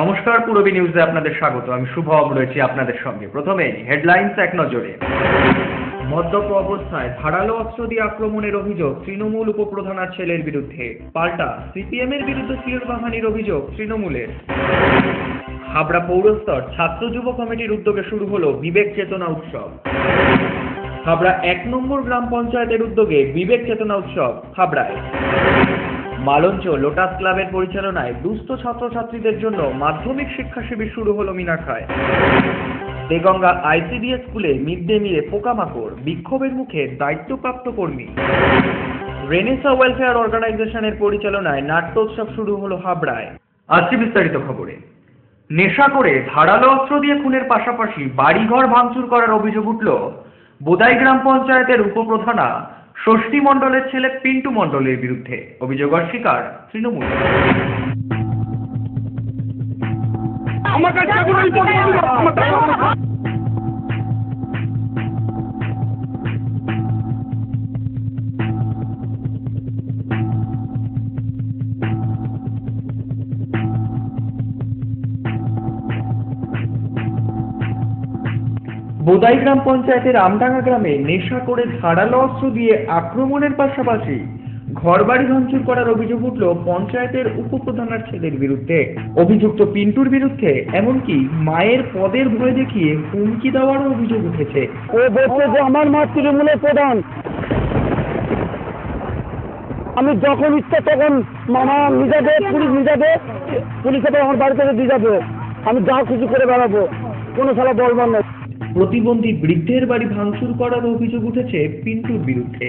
নমস্কার, পূরবী নিউজে আপনাদের স্বাগত। আমি শুভম রয়েছি আপনাদের সঙ্গে। প্রথমে হেডলাইন্স এক নজরে। মদ্যপ অবস্থায় ধারালো অস্ত্র দিয়ে আক্রমণের অভিযোগ তৃণমূল উপপ্রধানের ছেলের বিরুদ্ধে। পাল্টা সিপিএম এর বিরুদ্ধে শ্লীলবাহানির অভিযোগ তৃণমূলের। হাবড়া পৌরস্তর ছাত্র যুব কমিটির উদ্যোগে শুরু হলো বিবেক চেতনা উৎসব। হাবড়া ১ নম্বর গ্রাম পঞ্চায়েতের উদ্যোগে বিবেক চেতনা উৎসব হাবড়ায়। মালঞ্চ লোটাস ক্লাবের পরিচালনায় দুস্থ ছাত্রছাত্রীদের জন্য মাধ্যমিক শিক্ষা শিবির শুরু হলো মিনাখায়। দেগঙ্গা আইসিডিএস স্কুলে মিড ডে মিলে পোকামাকড়, বিক্ষোভের মুখে দায়িত্বপ্রাপ্ত কর্মী। রেনেসা ওয়েলফেয়ার অর্গানাইজেশনের পরিচালনায় নাট্যোৎসব শুরু হলো হাবড়ায়। আসছি বিস্তারিত খবরে। নেশা করে ধারালো অস্ত্র দিয়ে খুনের পাশাপাশি বাড়িঘর ভাঙচুর করার অভিযোগ উঠল বোদাই গ্রাম পঞ্চায়েতের উপপ্রধানা ষষ্ঠী মণ্ডলের ছেলে পিন্টু মণ্ডলের বিরুদ্ধে। অভিযোগ অস্বীকার তৃণমূল। বোদাই গ্রাম পঞ্চায়েতের আমডাঙ্গা গ্রামে নেশা করে ধারালো অস্ত্র দিয়ে আক্রমণের পাশাপাশি ঘরবাড়ি ভাঙচুর করার অভিযোগ উঠল পঞ্চায়েতের উপপ্রধানের ছেলের বিরুদ্ধে। অভিযুক্ত পিন্টুর বিরুদ্ধে এমনকি মায়ের পদের ভয় দেখিয়ে হুমকি দেওয়ারও অভিযোগ উঠেছে। ও বলছে যে আমার মা তৃণমূলের প্রধান, আমি যখন ইচ্ছা তখন মামা নিয়ে যাবে, পুলিশ নিয়ে যাবে, পুলিশ আমার বাড়ি থেকে দিয়ে যাবে, আমি যা খুশি করে বেড়াবো, কোনো সালা বলবার নেই। প্রতিবন্ধী বৃদ্ধের বাড়ি ভাঙচুর করার অভিযোগ উঠেছে পিন্টুর বিরুদ্ধে।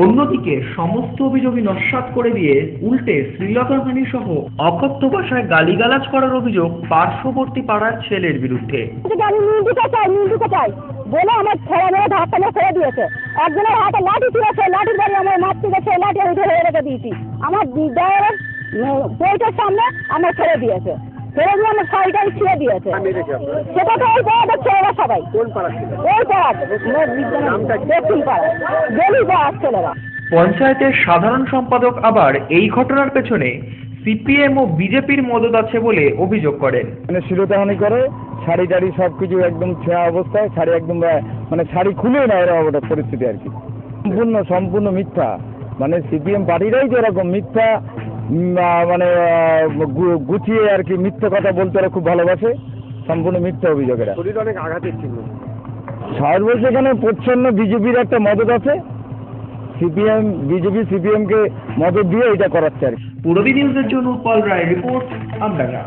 অন্যদিকে সমস্ত অভিযোগই নস্যাৎ করে দিয়ে উল্টে শ্লীলতাহানি সহ অকথ্য ভাষায় গালিগালাজ করার অভিযোগ পার্শ্ববর্তী পাড়ার ছেলের বিরুদ্ধে। বলে আমার ছেলে মেয়ে হাতটা ছেড়ে দিয়েছে, একজনের হাতে লাঠি দিয়েছে, লাঠির বাড়ি আমার মারতে গেছে, লাঠি আমি ধরে রেখে দিয়েছি। আমার ড্রাইভারের বইটার সামনে আমার ছেড়ে দিয়েছে, ছেড়ে দিয়ে আমার শাড়িটাই ছিঁড়ে দিয়েছে। সেটা তো ওই পাড়াটা ছেলেরা সবাই, ওই পাড়া দক্ষিণ পাড়া গলি পাড়ার ছেলেরা। পঞ্চায়েতের সাধারণ সম্পাদক আবার এই ঘটনার পেছনে সিপিএম ও বিজেপির মদত আছে বলে অভিযোগ করেন। মানে শ্লীলতাহানি করে, শাড়ি টাড়ি সব কিছু একদম ছেঁড়া অবস্থায়, শাড়ি একদম মানে শাড়ি খুলে না এরকম একটা পরিস্থিতি আর কি। সম্পূর্ণ মিথ্যা। মানে সিপিএম পার্টিরাই তো এরকম মিথ্যা, মানে গুছিয়ে আর কি মিথ্যা কথা বলতে ওরা খুব ভালোবাসে। সম্পূর্ণ মিথ্যা অভিযোগেরা। অনেক আঘাতের চিহ্ন সর্বশেষ এখানে প্রচ্ছন্ন বিজেপির একটা মদত আছে। বিজেপি সিপিএম কে মদত দিয়ে এটা করাচ্ছে আর কি। পূরবী নিউজের জন্য উৎপল রায় রিপোর্ট, আমডাঙ্গা।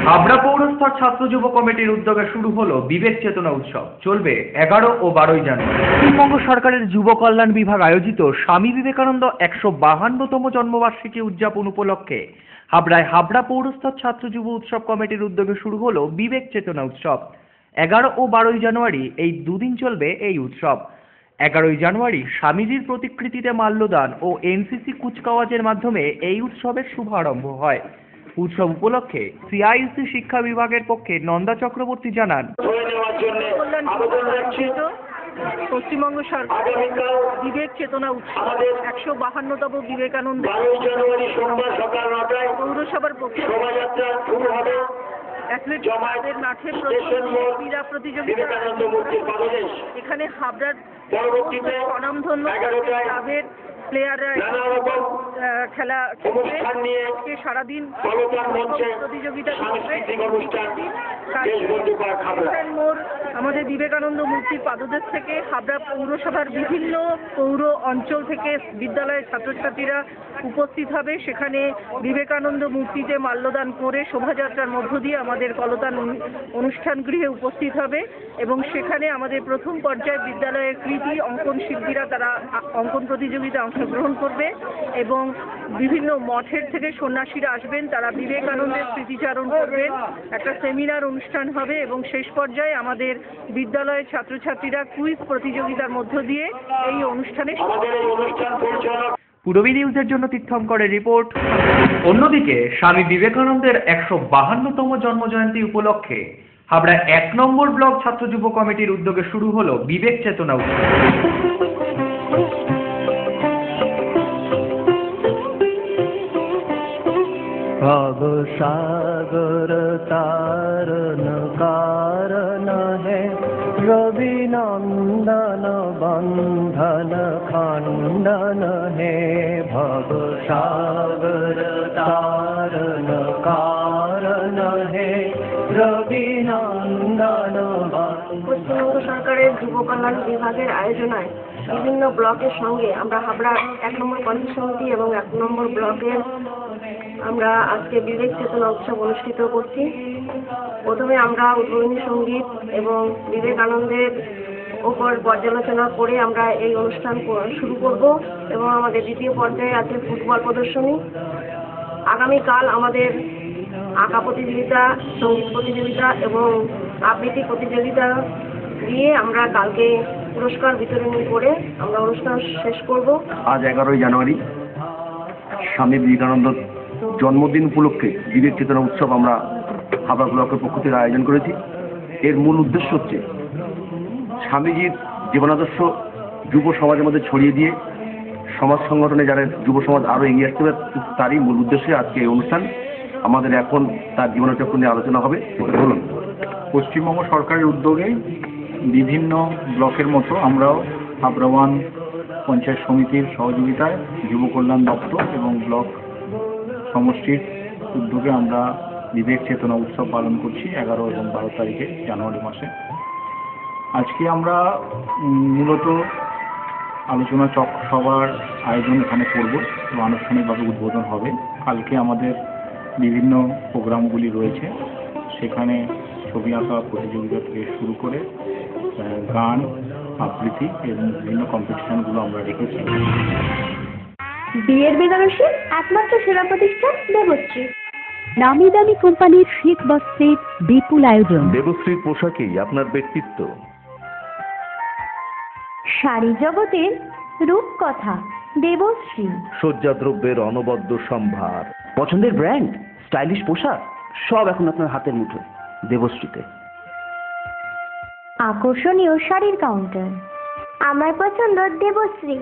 হাবড়া পৌরস্তর ছাত্র যুব কমিটির উদ্যোগে শুরু হলো বিবেক চেতনা উৎসব। চলবে 11 ও 12 জানুয়ারি। পশ্চিমবঙ্গ সরকারের যুব কল্যাণ বিভাগ আয়োজিত স্বামী বিবেকানন্দ 152তম জন্মবার্ষিকী উদযাপন উপলক্ষে হাবড়ায় হাবড়া পৌরস্তর ছাত্র যুব উৎসব কমিটির উদ্যোগে শুরু হলো বিবেক চেতনা উৎসব। 11 ও 12 জানুয়ারি এই দুদিন চলবে এই উৎসব। 11 জানুয়ারি স্বামীজির প্রতিকৃতিতে মাল্যদান ও এনসিসি কুচকাওয়াজের মাধ্যমে এই উৎসবের শুভারম্ভ হয়। উৎসব উপলক্ষে সিআইসি শিক্ষা বিভাগের পক্ষে নন্দা চক্রবর্তী জানান, পশ্চিমবঙ্গ সরকার বিবেক চেতনা উৎসব 152তম বিবেকানন্দ পৌরসভার পক্ষে অ্যাথলেটিক্সের মাঠের ক্রীড়া প্রতিযোগিতা এখানে হাবড়ার স্বনামধন্য ক্লাবের প্লেয়াররা খেলা খেলবে। সারাদিন প্রতিযোগিতা মোড় আমাদের বিবেকানন্দ মূর্তির পাদদেশ থেকে হাবড়া পৌরসভার বিভিন্ন পৌর অঞ্চল থেকে বিদ্যালয়ের ছাত্রছাত্রীরা উপস্থিত হবে। সেখানে বিবেকানন্দ মূর্তিতে মাল্যদান করে শোভাযাত্রার মধ্য দিয়ে আমাদের কলতান অনুষ্ঠান গৃহে উপস্থিত হবে এবং সেখানে আমাদের প্রথম পর্যায়ে বিদ্যালয়ের কৃতি অঙ্কন শিল্পীরা তারা অঙ্কন প্রতিযোগিতা অংশগ্রহণ করবে এবং বিভিন্ন মঠের থেকে সন্ন্যাসীরা আসবেন, তারা বিবেকানন্দের স্মৃতিচারণ করবেন। একটা সেমিনার অনুষ্ঠান হবে এবং শেষ পর্যায়ে আমাদের বিদ্যালয়ের ছাত্রছাত্রীরা কুইজ প্রতিযোগিতার মধ্য দিয়ে এই অনুষ্ঠানে। পূরবী নিউজের জন্য তীর্থঙ্করের রিপোর্ট। অন্যদিকে স্বামী বিবেকানন্দের 152তম জন্মজয়ন্তী উপলক্ষে হাবড়া 1 নম্বর ব্লক ছাত্র যুব কমিটির উদ্যোগে শুরু হলো বিবেক চেতনা উৎসব। भव सागर तारण कारण है रवि नंदन बंधन खंडन है भव सागर तारण कारण है रवि नंदन পশ্চিমবঙ্গ সরকারের যুব কল্যাণ বিভাগের আয়োজনায় বিভিন্ন ব্লকের সঙ্গে আমরা হাবড়া 1 নম্বর পঞ্চায়েত সমিতি এবং 1 নম্বর ব্লকের আমরা আজকে বিবেক চেতনা উৎসব অনুষ্ঠিত করছি। প্রথমে আমরা উদ্বোধনী সঙ্গীত এবং বিবেকানন্দের ওপর পর্যালোচনা করে আমরা এই অনুষ্ঠান শুরু করব এবং আমাদের দ্বিতীয় পর্যায়ে আছে ফুটবল প্রদর্শনী। আগামীকাল আমাদের আঁকা প্রতিযোগিতা, সঙ্গীত প্রতিযোগিতা এবং আবৃত্তি প্রতিযোগিতা দিয়ে আমরা কালকে পুরস্কার বিতরণ করে আমরা অনুষ্ঠান শেষ করব। আজ 11ই জানুয়ারি স্বামী বিবেকানন্দ জন্মদিন উপলক্ষে বিবেক চেতনা উৎসব আমরা হাবড়া ব্লকের পক্ষ থেকে আয়োজন করেছি। এর মূল উদ্দেশ্য হচ্ছে স্বামীজির জীবনাদর্শ যুব সমাজের মধ্যে ছড়িয়ে দিয়ে সমাজ সংগঠনে যারা যুব সমাজ আরও এগিয়ে আসতে পারে তারই মূল উদ্দেশ্যে আজকে এই অনুষ্ঠান। আমাদের এখন তার জীবনচক্র নিয়ে আলোচনা হবে। বলুন। পশ্চিমবঙ্গ সরকারের উদ্যোগে বিভিন্ন ব্লকের মতো আমরাও হাবড়া 1 পঞ্চায়েত সমিতির সহযোগিতায় যুব কল্যাণ দপ্তর এবং ব্লক সমষ্টির উদ্যোগে আমরা বিবেক চেতনা উৎসব পালন করছি 11 এবং 12 তারিখে জানুয়ারি মাসে। আজকে আমরা মূলত আলোচনা চক্র সভার আয়োজন এখানে করব এবং আনুষ্ঠানিকভাবে উদ্বোধন হবে। কালকে আমাদের বিভিন্ন প্রোগ্রামগুলি রয়েছে, সেখানে ছবি আঁকা প্রতিযোগিতা থেকে শুরু করে গান, আবৃত্তি এবং বিভিন্ন কম্পিটিশনগুলো আমরা রেখেছি। বিয়ের বেনারসি একমাত্র সেরা প্রতিষ্ঠান দেবশ্রী। নামি দামি কোম্পানির শীত বস্ত্রের বিপুল আয়োজন। দেবশ্রীর পোশাকেই আপনার ব্যক্তিত্ব। শাড়ি জগতের রূপকথা দেবশ্রী। সজ্জাদ্রব্যের অনবদ্য সম্ভার। পছন্দের ব্র্যান্ড, স্টাইলিশ পোশাক সব এখন আপনার হাতের মুঠোয় দেবশ্রীতে। আকর্ষণীয় শাড়ির কাউন্টার। আমার পছন্দ দেবশ্রী।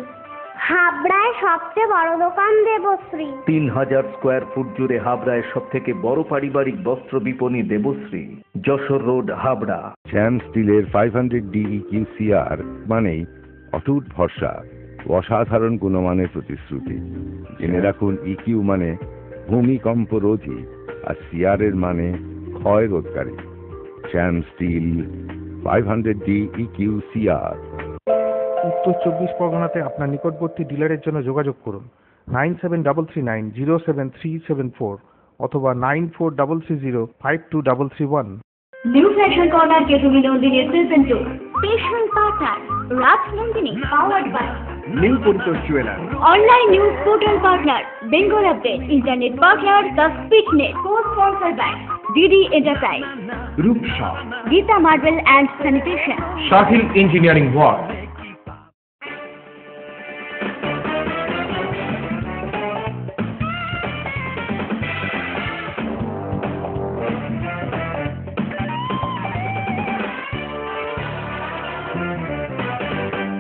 হাবড়ায় সবচেয়ে বড় দোকান দেবশ্রী। 3000 স্কোয়ার ফুট জুড়ে হাবড়ায় সব থেকে বড় পারিবারিক বস্ত্র বিপণী দেবশ্রী, যশোর রোড, হাবড়া। শ্যাম স্টিলের 500D EQCR মানেই অটুট ভরসা, অসাধারণ গুণমানের প্রতিশ্রুতি। জেনে রাখুন, EQ মানে ভূমিকম্প রোধী আর CR এর মানে ক্ষয় রোধকারী। শ্যাম স্টিল 500D EQCR। উত্তর 24 পরগনাতে আপনার নিকটবর্তী ডিলারের জন্য যোগাযোগ করুন 9733907374 অথবা 9433052331। নিউ ফ্যাশন কর্নার কেতুমি Nandini present special partner Raj Nandini powered by new Paritosh jeweller. Online news portal partner Bengal update, internet partner the Speaknet, co sponsor by DD enterprise, Rupsa, Geeta marble and sanitation, Sahil engineering work.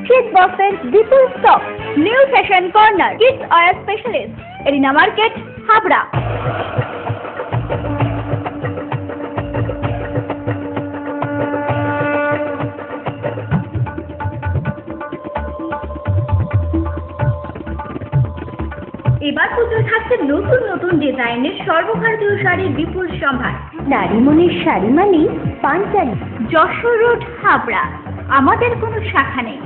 শীত বস্ত্রের বিপুল stock. New fashion corner kids wear specialist, arena market, Habra. এবার পুজোয় থাকছে নতুন নতুন ডিজাইনের সর্বভারতীয় শাড়ির বিপুল সম্ভার। নারী মনের শাড়ি মানেই পাঞ্জাবি। যশোর রোড, হাবড়া। আমাদের কোনো শাখা নেই।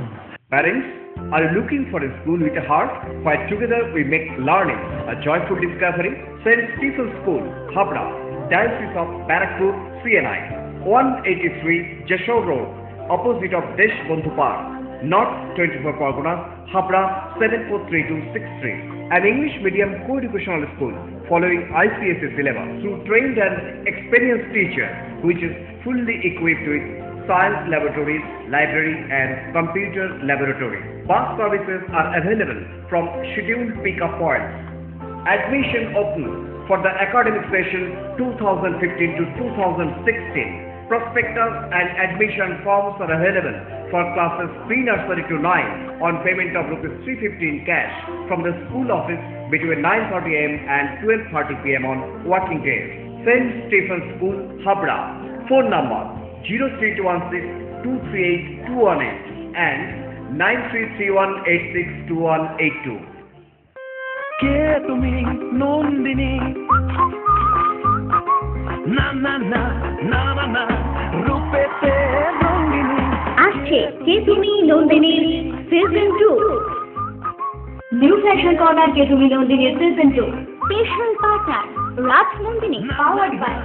Parents, are you looking for a school with a heart where together we make learning a joyful discovery? St. Stephen's School, Habra, Diocese of Barakpur, CNI, 183 Jashore Road, opposite of Desh Bondhu Park, North 24 Pargana, Habra 743263. An English medium co-educational school following ICSE syllabus through trained and experienced teacher, which is fully equipped with science laboratories, library and computer laboratory. Bus services are available from scheduled pick-up points. Admission open for the academic session 2015 to 2016. Prospectus and admission forms are available for classes pre-nursery to 9 on payment of ₹315 cash from the school office between 9:30 am and 12:30 pm on working days. St. Stephen's School, Habra. Phone number 03216-238-218 and 9331862182. কে তুমি নন্দিনী না না না না না না রূপেতে রঙ্গিনী আসছে কে তুমি Nandini season 2 new fashion corner কে তুমি Nandini season 2 special partner Raj Nandini powered by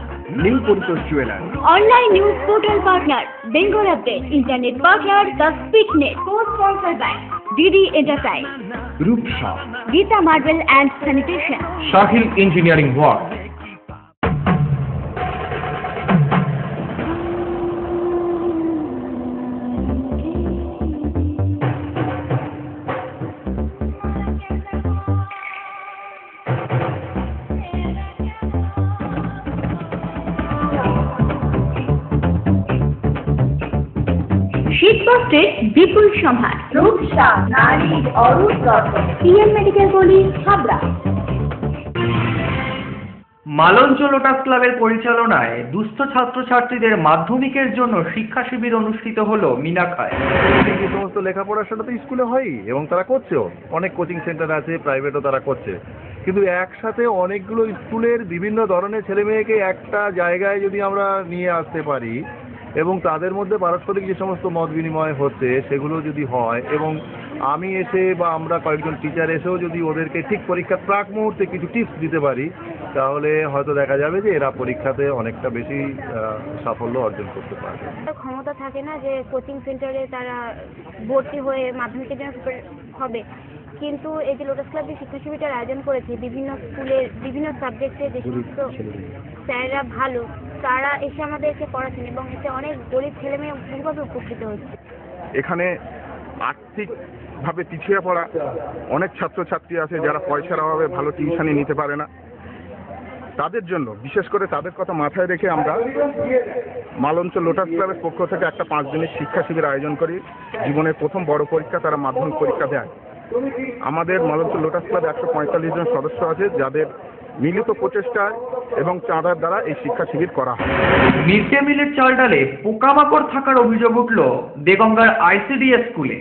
New Puntos Jeweler. Online news portal partner Bengal Update, internet partner The Speaknet, co-sponsored by DD Enterprise, Group Shop. Gita Marble and Sanitation, Shahil Engineering Work. শীতবস্ত্রের বিপুল সম্ভার, রূপসা নারীর অরূপ রত্ন, PM medical college, Habra. মালঞ্চ lotus ক্লাবের পরিচালনায় দুস্থ ছাত্রছাত্রীদের মাধ্যমিকের জন্য শিক্ষা শিবির অনুষ্ঠিত হলো মিনাখায়। এই সমস্ত লেখাপড়ার সেটা তো স্কুলে হয়ই এবং তারা করছেও, অনেক কোচিং সেন্টার আছে, প্রাইভেটও তারা করছে, কিন্তু একসাথে অনেকগুলো স্কুলের বিভিন্ন ধরনের ছেলে মেয়েকে একটা জায়গায় যদি আমরা নিয়ে আসতে পারি এবং তাদের মধ্যে পারস্পরিক যে সমস্ত মত বিনিময় হচ্ছে সেগুলো যদি হয় এবং আমি এসে বা আমরা কয়েকজন টিচার এসেও যদি ওদেরকে ঠিক পরীক্ষার প্রাক মুহূর্তে কিছু টিপস দিতে পারি তাহলে হয়তো দেখা যাবে যে এরা পরীক্ষাতে অনেকটা বেশি সাফল্য অর্জন করতে পারবে। ক্ষমতা থাকে না যে কোচিং সেন্টারে তারা ভর্তি হয়ে মাধ্যমিকের জন্য হবে, কিন্তু এই যে লোটাস ক্লাব যে শিক্ষা শিবিরটার আয়োজন করেছে বিভিন্ন স্কুলের বিভিন্ন সাবজেক্টে যে সমস্ত স্যাররা ভালো তারা এসে আমাদেরকে পড়াচ্ছেন এবং এতে অনেক গরিব ছেলে মেয়ে বহুভাবে উপকৃত হচ্ছে। এখানে আর্থিকভাবে পিছিয়ে পড়া অনেক ছাত্রছাত্রী আছে যারা পয়সার অভাবে ভালো টিউশনি নিতে পারে না, তাদের জন্য বিশেষ করে তাদের কথা মাথায় রেখে আমরা মালঞ্চ লোটাস ক্লাবের পক্ষ থেকে একটা 5 দিনের শিক্ষা শিবির আয়োজন করি। জীবনের প্রথম বড় পরীক্ষা তারা মাধ্যমিক পরীক্ষা দেয়। আমাদের মালঞ্চ লোটাস ক্লাব 145 জন সদস্য আছে যাদের মিলিত প্রচেষ্টায় এবং চাঁদার দ্বারা এই শিক্ষা শিবির করা হয়। মিড ডে মিলের চাল ডালে পোকামাকড় থাকার অভিযোগ উঠল দেগঙ্গার ICDS স্কুলে।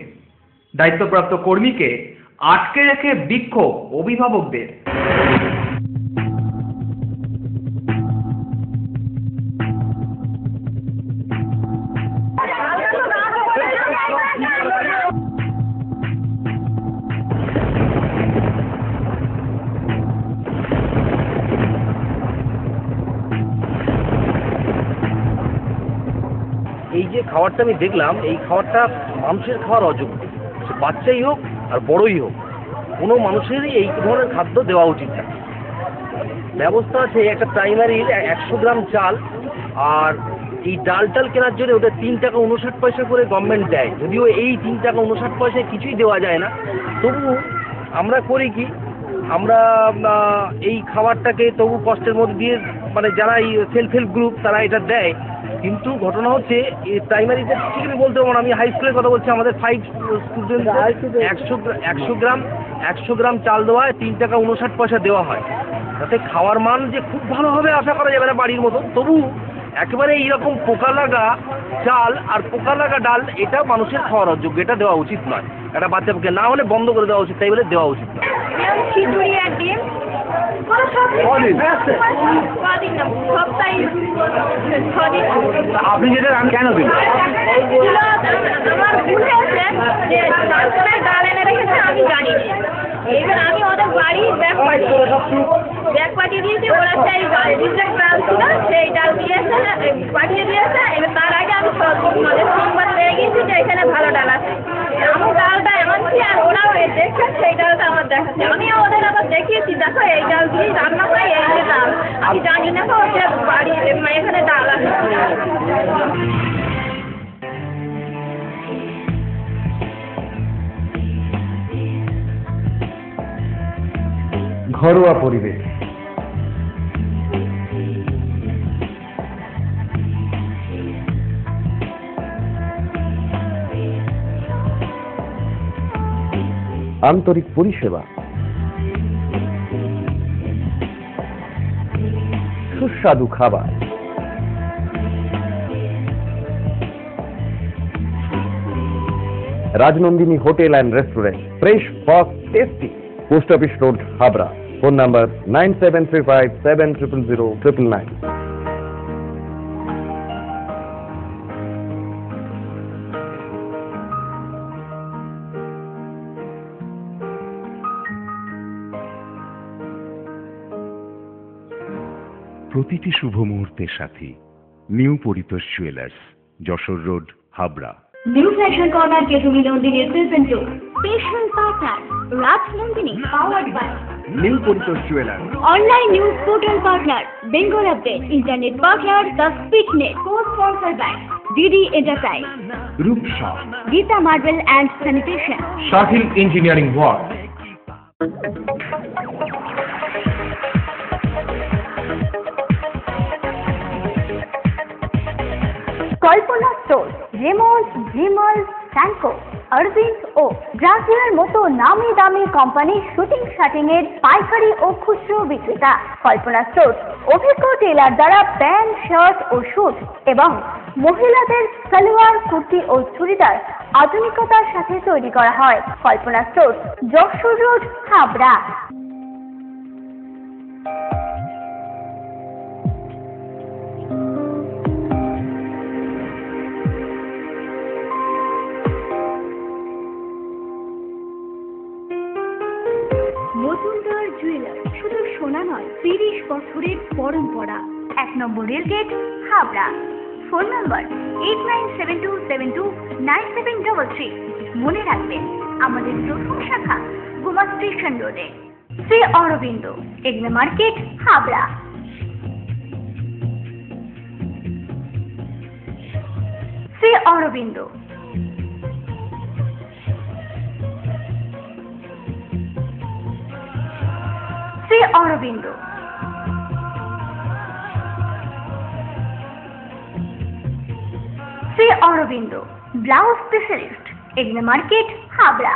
দায়িত্বপ্রাপ্ত কর্মীকে আটকে রেখে বিক্ষোভ অভিভাবকদের। এই যে খাবারটা আমি দেখলাম, এই খাবারটা মানুষের খাওয়ার অযোগ্য, সে বাচ্চাই হোক আর বড়ই হোক, কোনো মানুষেরই এই ধরনের খাদ্য দেওয়া উচিত না। ব্যবস্থা আছে একটা প্রাইমারির 100 গ্রাম চাল, আর এই ডাল কেনার জন্য ওটা 3 টাকা 59 পয়সা করে গভর্নমেন্ট দেয়। যদিও এই 3 টাকা 59 পয়সায় কিছুই দেওয়া যায় না, তবু আমরা করি কি, আমরা এই খাবারটাকে তবু কষ্টের মধ্যে দিয়ে, মানে যারা এই সেলফ হেল্প গ্রুপ তারা এটা দেয়। কিন্তু ঘটনা হচ্ছে এই প্রাইমারিতে ঠিক আমি বলতে পারবো না, আমি হাই স্কুলের কথা বলছি, আমাদের 5 স্টুডেন্ট 100 গ্রাম চাল দেওয়া হয়, 3 টাকা 59 পয়সা দেওয়া হয়। তাতে খাওয়ার মান যে খুব ভালো হবে আশা করা যাবে না বাড়ির মতো, তবু একেবারে এইরকম পোকা লাগা চাল আর পোকা লাগা ডাল এটা মানুষের খাওয়ার অযোগ্য, এটা দেওয়া উচিত নয়। একটা বাচ্চাকে না হলে বন্ধ করে দেওয়া উচিত, তাই বলে দেওয়া উচিত নয়। আপনি যেটা রান কেন দিলেন? এবার আমি ওদের বাড়ি ব্যাগ পাঠিয়ে দিয়েছি, ওরা সেই রিজেক্ট ডাল ছিল সেই ডাল দিয়েছে, পাঠিয়ে দিয়েছে। এবার তার আগে আমি সংবাদ পেয়ে গেছি যে এখানে ভালো ডাল আছে, আমি ডালটা আনছি আর ওরাও দেখছে সেই ডালটা আমার দেখাচ্ছে। আমিও ওদের আবার দেখিয়েছি, দেখো এই ডাল দিয়ে রান্না হয়, এই যে ডাল আমি জানি না তো ওদের বাড়ি এখানে ডাল আছে। ঘরোয়া পরিবেশ। আন্তরিক পরিষেবা, সুস্বাদু খাবার, Rajnandini hotel and restaurant, fresh, fast, tasty. Post office road, Habra. Phone number 9735700999। প্রতিটি শুভ মুহূর্তের সাথী new Paritosh jewellers, Jessore road, Habra. New fashion corner কেতুমি Nandini present to special partner Raj Nandini powered by new Paritosh jewellers. Online news portal partner Bengal update, internet partner the Speaknet, co sponsor by DD enterprise, Rupsa, Geeta marble and sanitation, Sahil engineering work. Kalpana store, Raymond, Vimal, স্যানকো, Aurobindo ও ব্রাজিলের মতো নামি দামি কোম্পানির shooting shirting এর পাইকারি ও খুচরো বিক্রেতা। কল্পনা store অভিজ্ঞ টেলার দ্বারা প্যান্ট, শার্ট ও স্যুট এবং মহিলাদের সালোয়ার, কুর্তি ও চুড়িদার আধুনিকতার সাথে তৈরি করা হয়। Kalpana store, Jessore road, Habra. Majumdar jeweller, শুধু সোনা নয়, 30 বছরের পরম্পরা। 1 নম্বর রেলগেট, হাবড়া। Phone number 8972729733। মনে রাখবেন, আমাদের প্রথম শাখা গোমা স্টেশন রোডে। Shri Aurobindo Egna market, Habra. Shri Aurobindo. Shri Aurobindo. Shri Aurobindo blouse specialist, Egna market, Habra.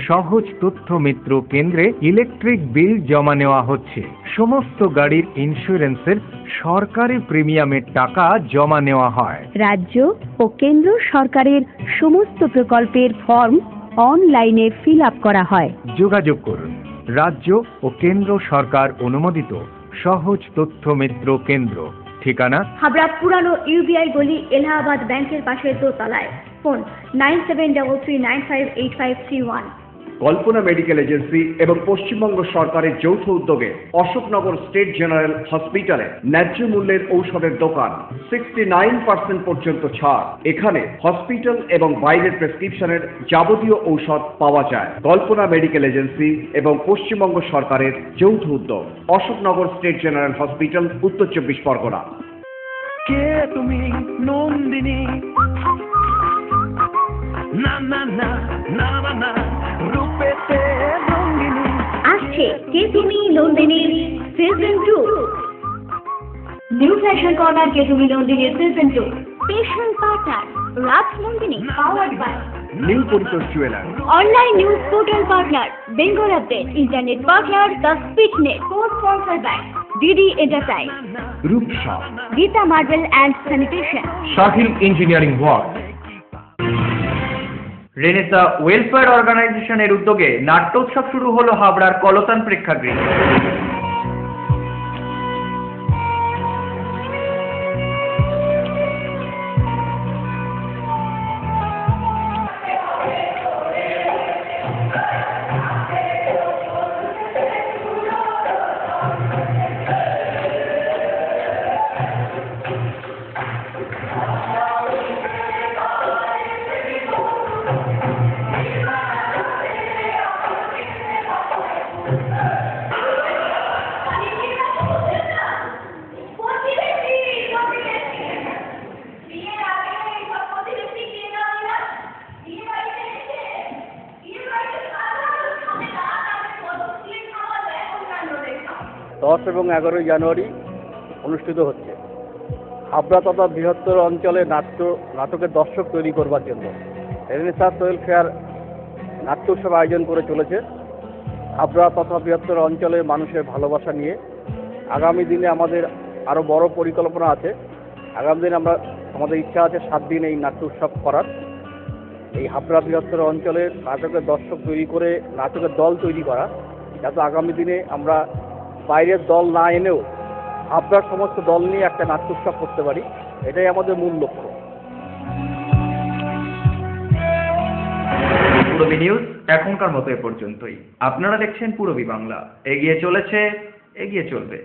সহজ তথ্য মিত্র কেন্দ্রে ইলেকট্রিক বিল জমা নেওয়া হচ্ছে। সমস্ত গাড়ির ইন্স্যুরেন্সের সরকারি প্রিমিয়ামের টাকা জমা নেওয়া হয়। রাজ্য ও কেন্দ্র সরকারের সমস্ত প্রকল্পের ফর্ম অনলাইনে ফিল আপ করা হয়। যোগাযোগ করুন রাজ্য ও কেন্দ্র সরকার অনুমোদিত সহজ তথ্য মিত্র কেন্দ্র। ঠিকানা হাবড়া পুরানো ইউবিআই গলি, এলাহাবাদ ব্যাংকের পাশে দোতলায়। ফোন 9733958531। কল্পনা মেডিকেল এজেন্সি এবং পশ্চিমবঙ্গ সরকারের যৌথ উদ্যোগে অশোকনগর স্টেট জেনারেল হসপিটালে ন্যায্য মূল্যের ঔষধের দোকান, 69% পর্যন্ত ছাড়। এখানে হসপিটাল এবং বাইরের প্রেসক্রিপশনের যাবতীয় ঔষধ পাওয়া যায়। কল্পনা মেডিকেল এজেন্সি এবং পশ্চিমবঙ্গ সরকারের যৌথ উদ্যোগ, অশোকনগর স্টেট জেনারেল হসপিটাল, উত্তর 24 পরগনা। কে তুমি নন্দিনী? না না না না না না, রূপেতে রঙ্গিনী। আসছে কে তুমি Nandini season 2। New fashion corner কে তুমি Nandini season 2 special partner Raj Nandini powered by new Paritosh jeweller. Online news portal partner Bengal update, internet partner the Speaknet, co sponsor by DD enterprise, Rupsa, Geeta marble and sanitation, Sahil engineering work. Renaissance welfare অর্গানাইজেশনের উদ্যোগে নাট্যোৎসব শুরু হলো হাবড়ার কলতান প্রেক্ষাগৃহে। এবং 11 জানুয়ারি অনুষ্ঠিত হচ্ছে হাবড়া তথা বৃহত্তর অঞ্চলে নাটকের দর্শক তৈরি করবার জন্য। রেনেসাঁ ওয়েলফেয়ার নাট্য উৎসব আয়োজন করে চলেছে হাবড়া তথা বৃহত্তর অঞ্চলের মানুষের ভালোবাসা নিয়ে। আগামী দিনে আমাদের আরও বড় পরিকল্পনা আছে। আগামী দিনে আমাদের ইচ্ছা আছে 7 দিন এই নাট্য উৎসব করার। এই হাবড়া বৃহত্তর অঞ্চলের নাটকের দর্শক তৈরি করে নাটকের দল তৈরি করা, যাতে আগামী দিনে আমরা বাইরের দল না এনেও হাবড়ার সমস্ত দল নিয়ে একটা নাট্য উৎসব করতে পারি। এটাই আমাদের মূল লক্ষ্য। পূরবী নিউজ এখনকার মতো এ পর্যন্তই। আপনারা দেখছেন পূরবী বাংলা। এগিয়ে চলেছে, এগিয়ে চলবে।